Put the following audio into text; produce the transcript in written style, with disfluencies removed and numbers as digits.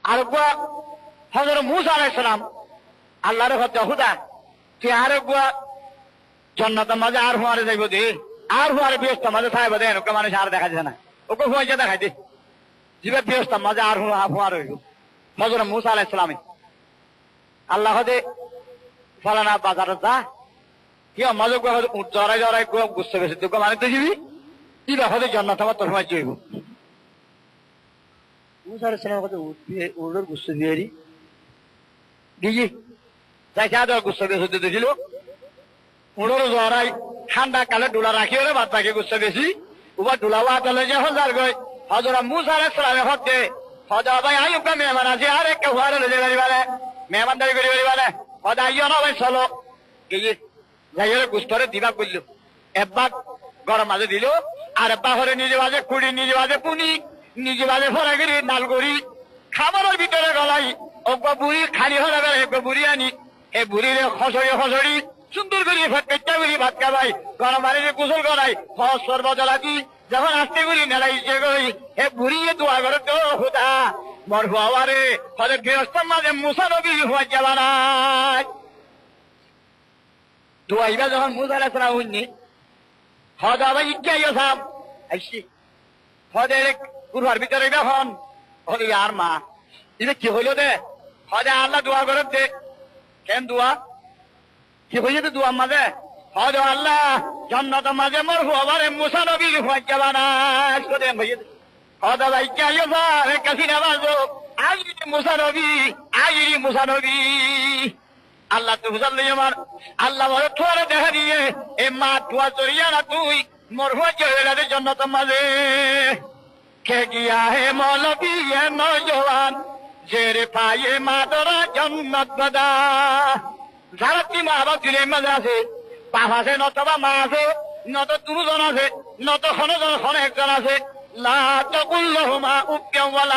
আর হযরত মূসা আলাইহিস সালাম আল্লাহর হত্যা হুদা তুই আর জান্নাতের মাঝে আর হুয়ারে যাইব দে আর হুয়ারে বেহেশতের মাঝে থাকব দে ওকে মানুষ আর দেখা যায় না ওকে হুয়াইতে দেখাই দে জিবে বেহেশতের মাঝে আর হুয়ার হইব হযরত মূসা আলাইহিস সালামে আল্লাহ হদে ফলানা বাজারে যা কি মাঝে জড়াই জড়াই গুছতে বেশি তোকে মানে তো যাবি ইবা হদে জান্নাত আমার তোর হুয়াই যাইব মূসা আলাইহিস সালাম হদে উড়োর গুছতে দিয়েরি দিজি যাই চা দেওয়ার গুছতে বেশি দিয়েছিল উড়োর জড়াই ঠান্ডা কালে ডোলা রাখি ওরে বাদ বাকি গুছতে বেশি উবার ডোলা ওয়াতলে যে হজার গই হযরত মূসা আলাইহিস সালামে হদে হদা ভাই আইয়ুকা মেহমান আছে আর এক হুয়ারে লয়ে যাবে বারে মেহমানদারি করি বারে হদা আইয়ো না ভাই চলো এই যাইরে গুস্তরে দিবা কইল একবার গরম মাঝে দিল আর বাহরে নিজে বাজে কুড়ি নিজে বাজে পুনি নিজে বাজে ফরাগিরি নালগড়ি খাবারের ভিতরে গলাই ওগো বুড়ি খালি হলে গেলে ওগো বুড়ি আনি এই বুড়িরে খসড়ি খসড়ি সুন্দর করে পেটটা করি ভাত খাবাই গরম পানিতে গোসল করাই ফস সর্বজলাতি যখন আসতে করি নেলাইছে করি হে বুড়িয়ে দোয়া করে তো হুদা মর হুয়ারে হলে গৃহস্থ মাঝে মুসা নবী হওয়া যাবা না দোয়াইবা যখন মূসা আলাইহিস সালাম হইনি হদা ভাই ইচ্ছাইও সাহেব আইসি হদের কুরবার ভিতরে যখন হলে আর মা এটা কি হইল দে হদে আল্লাহ দোয়া করে দে কেন দোয়া কি হইছে তো দোয়ার মাঝে হদে আল্লাহ জান্নাতের মাঝে মোর হুয়ারে মুসা নবী হওয়া যাবা না করে হইছে হদা ভাই ইচ্ছাইও সাহেব কাসিনা বাজো আইরি মুসা নবী আল্লাহ তো বুঝাল আমার আল্লাহ বলে তোরে দেখা দিয়ে এ মা তুয়া চড়িয়া না তুই মোর হয়ে জান্নাতের মাঝে কে গিয়া হে মৌলবী এ নওজওয়ান জেরে পায়ে মাদরা জান্নাত বাদা যারা কি মা বাবা দিলে মাঝে আছে বাপ আছে নতবা মা আছে নত দুজন আছে নত খন একজন আছে লা তাকুল্লাহুমা উফিয়া ওয়ালা